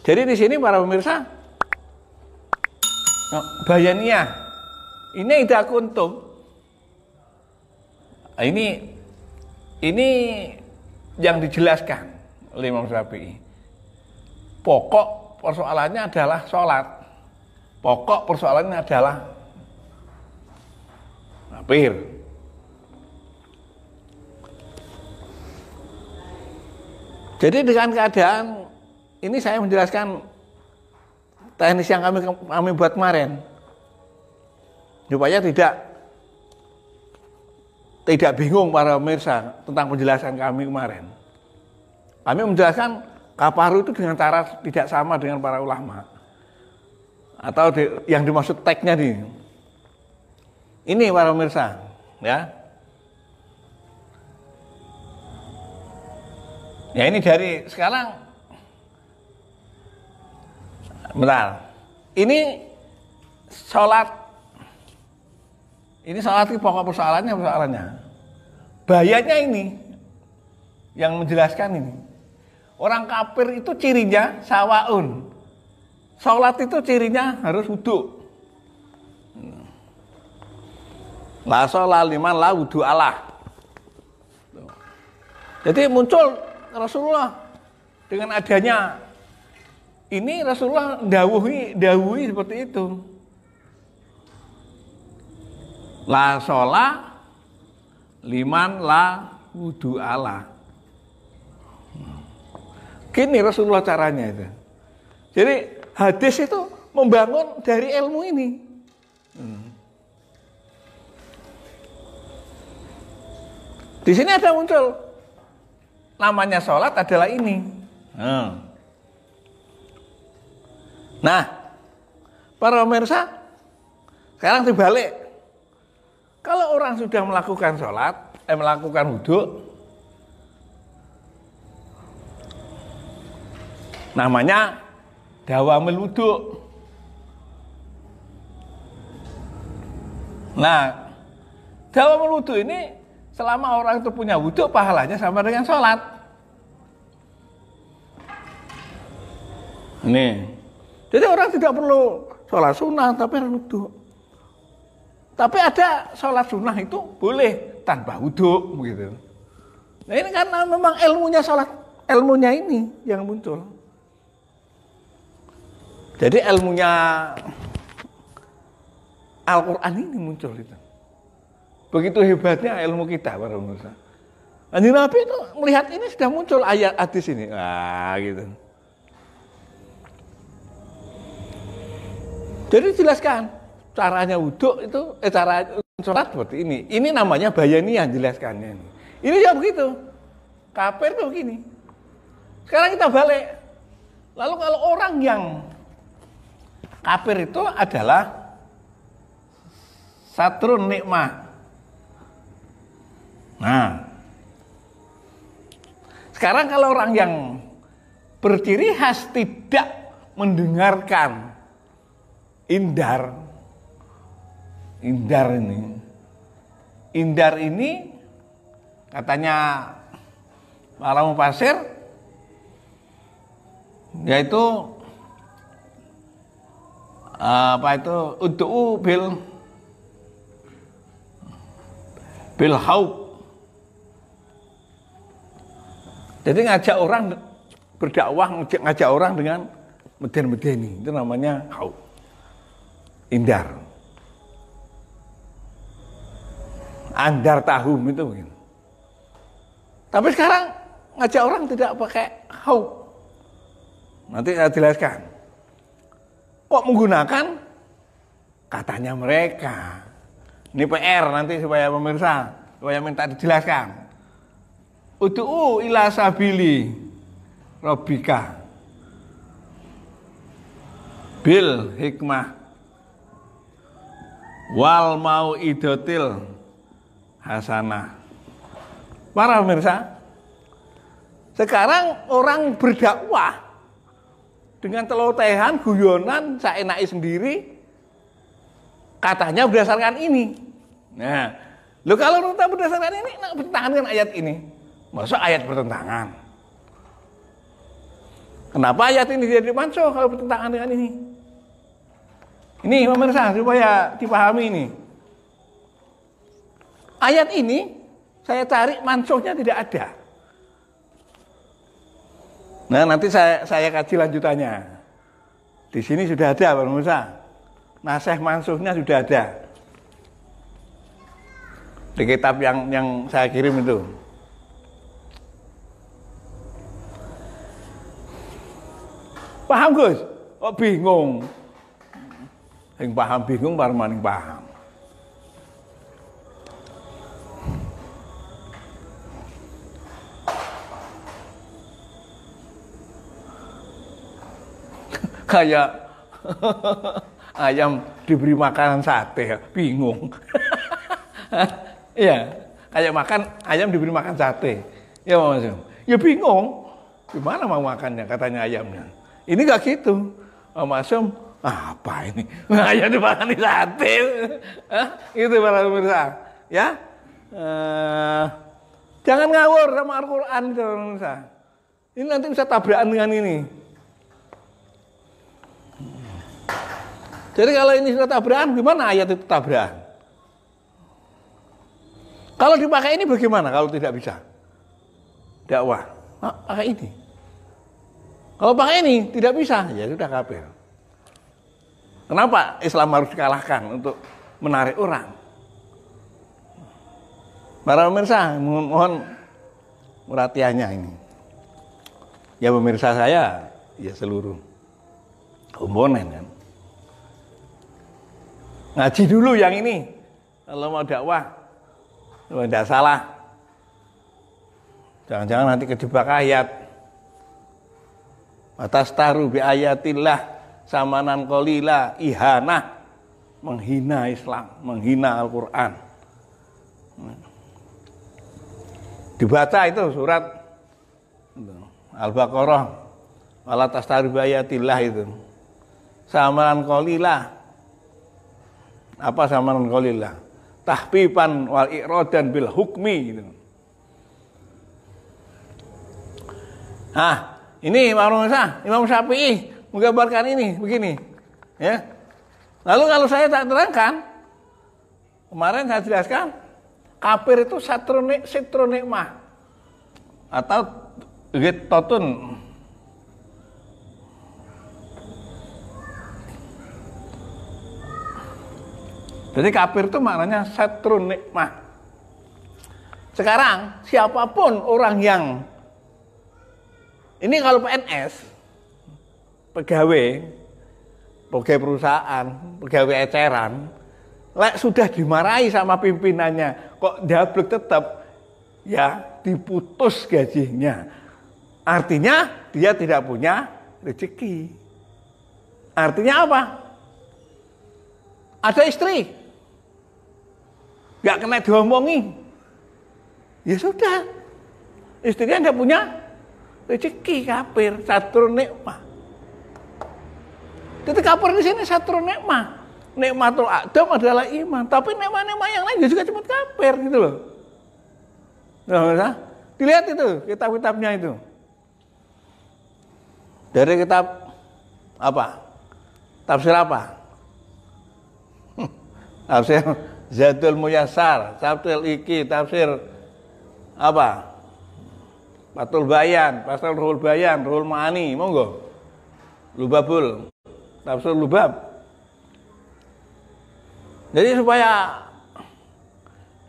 Jadi di sini para pemirsa, bayaniyah ini idza kuntum. Ini yang dijelaskan oleh Imam Syafi'i. Pokok persoalannya adalah sholat. Pokok persoalannya adalah akhir. Jadi dengan keadaan ini saya menjelaskan teknis yang kami buat kemarin supaya tidak bingung para pemirsa tentang penjelasan kami kemarin. Kami menjelaskan kafaru itu dengan cara tidak sama dengan para ulama. Atau yang dimaksud teksnya nih. Ini para pemirsa, ya. Ya ini dari sekarang. Bentar. Ini sholat. Ini sholat itu pokok persoalannya. Bahayanya ini yang menjelaskan ini. Orang kafir itu cirinya sawaun. Sholat itu cirinya harus wudu. La sholat liman la wudu Allah. Jadi muncul Rasulullah dengan adanya ini Rasulullah dawuhi seperti itu. La sholat liman la wudu Allah. Gini Rasulullah caranya itu. Jadi hadis itu membangun dari ilmu ini. Di sini ada muncul namanya sholat adalah ini. Nah, para pemirsa, sekarang dibalik. Kalau orang sudah melakukan sholat, melakukan wudhu, namanya dawamul wudhu. Nah, dawamul wudhu ini selama orang itu punya wudhu, pahalanya sama dengan sholat. Ini, jadi orang tidak perlu sholat sunnah tapi harus wudhu. Tapi ada sholat sunnah itu boleh tanpa wudhu, begitu. Nah ini karena memang ilmunya sholat, ilmunya ini yang muncul. Jadi ilmunya Al-Quran ini muncul itu. Begitu hebatnya ilmu kita para pemirsa. Kanjeng Nabi itu melihat ini sudah muncul ayat hadis ini, gitu. Jadi jelaskan caranya wudhu itu, cara sholat seperti ini. Ini namanya bayaniyah jelaskannya. Ini ya begitu. Kafir tuh begini. Sekarang kita balik. Lalu kalau orang yang kafir itu adalah satrun nikmah. Nah, sekarang kalau orang yang berciri khas tidak mendengarkan indar ini katanya para mufasir yaitu ud'u bil haub. Jadi ngajak orang berdakwah, ngajak orang dengan meden-medeni, itu namanya haub. Indar. Andar tahum itu mungkin. Tapi sekarang ngajak orang tidak pakai haub. Nanti saya jelaskan. Kok menggunakan katanya mereka. Ini PR nanti supaya pemirsa, supaya minta dijelaskan. Ud'u ila sabili rabbika bil hikmah wal mau'idatil hasanah. Para pemirsa, sekarang orang berdakwah dengan telotehan, guyonan, saenake sendiri, katanya berdasarkan ini. Nah, lo kalau kita berdasarkan ini, bertentangan dengan ayat ini. Masa ayat bertentangan? Kenapa ayat ini jadi mansuh kalau bertentangan dengan ini? Ini pemirsa supaya dipahami ini. Ayat ini saya cari mansuhnya tidak ada. Nah, nanti saya kaji lanjutannya. Di sini sudah ada pemirsa. Nasih mansuhnya sudah ada. Di kitab yang saya kirim itu. Paham Gus? Oh bingung. Yang paham bingung baru maning paham. Kayak ayam diberi makanan sate, bingung. Iya, kayak ayam diberi makan sate. Ya Mas. Ya bingung. Gimana mau makannya katanya ayamnya. Ini enggak gitu. Mas apa ini? Ayam dimakan di sate. Itu para pemirsa. Ya. Jangan ngawur sama Al-Qur'an itu pemirsa. Ini nanti bisa tabrakan dengan ini. Jadi kalau ini sudah tabrakan, gimana ayat itu tabrakan? Kalau dipakai ini bagaimana kalau tidak bisa? Dakwah. Pakai ini. Kalau pakai ini tidak bisa, ya sudah kafir. Kenapa Islam harus dikalahkan untuk menarik orang? Para pemirsa, mohon perhatiannya ini. Ya pemirsa saya, ya seluruh komponen kan. Ngaji dulu yang ini. Kalau mau dakwah, tidak salah. Jangan-jangan nanti kejebak ayat. Atastaru bi ayatillah samanan qalila ihanah, menghina Islam, menghina Al-Qur'an. Dibaca itu surat Al-Baqarah. Wala tastaru bi ayatillah itu. Samanan qalila. Apa samanan qalillah? Tahfifan wal i'radan bil hukmi gitu. Ini Imam Syafi'i menggambarkan ini begini, ya. Lalu kalau saya tak terangkan, kemarin saya jelaskan, kafir itu sitronikmah atau ghitatun. Jadi kafir itu maknanya satrun nikmah. Sekarang siapapun orang yang ini kalau PNS, pegawai perusahaan, pegawai eceran, sudah dimarahi sama pimpinannya, kok dablek tetap, ya diputus gajinya. Artinya dia tidak punya rezeki. Artinya apa? Ada istri, nggak kena diomongi, ya sudah, istrinya tidak punya rezeki, kafir, satrun nikmah. Jadi kafir di sini satrun nikmah. Nikmatul Adam adalah iman, tapi nikmah-nikmah yang lain juga cuma kafir gitu loh. Nah, dilihat itu kitab-kitabnya itu. Dari kitab apa? Tafsir apa? Tafsir Zadul Muyassar, tafsir tafsir apa? Fathul Bayan, Fathul Ruhul Bayan, Ruhul Ma'ani, monggo. Lubabul, tafsir Lubab. Jadi supaya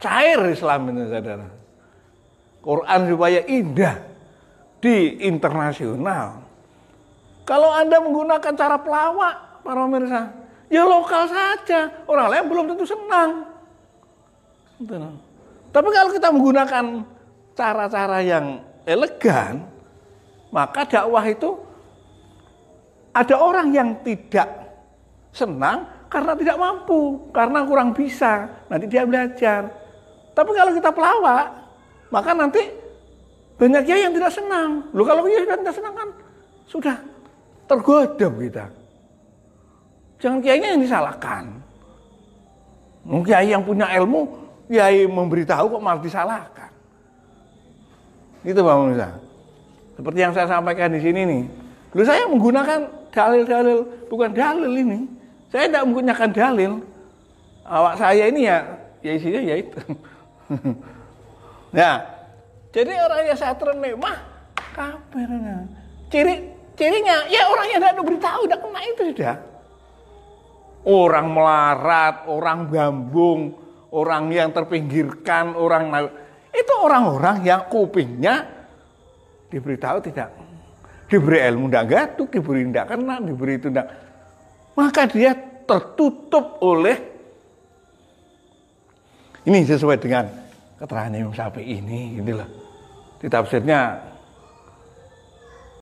cair Islam ini, saudara. Quran supaya indah di internasional. Kalau Anda menggunakan cara pelawak, para pemirsa, ya lokal saja, orang lain belum tentu senang. Tapi kalau kita menggunakan cara-cara yang elegan, maka dakwah itu ada orang yang tidak senang karena tidak mampu, karena kurang bisa, nanti dia belajar. Tapi kalau kita pelawak, maka nanti banyak kiai yang tidak senang. Loh kalau kiai sudah tidak senang kan sudah tergoda kita. Jangan kiainya yang disalahkan. Kiai yang punya ilmu, kiai memberitahu kok malah disalahkan. Itu Pak Musa. Seperti yang saya sampaikan di sini nih. Loh, saya menggunakan dalil-dalil, bukan dalil ini. Saya tidak menggunakan dalil. Awak saya ini ya isinya ya itu. Nah, jadi orang yang satria nikmah kabarnya. Cirinya ya orang yang tidak beritahu, tidak kena itu sudah. Orang melarat, orang gambung, orang yang terpinggirkan, itu orang-orang yang kupingnya diberitahu tidak, diberi ilmu tidak gaduh, diberi tidak kena, diberi itu tidak, maka dia tertutup oleh ini sesuai dengan keterangan Imam Syafi'i ini, gitu loh. Di tafsirnya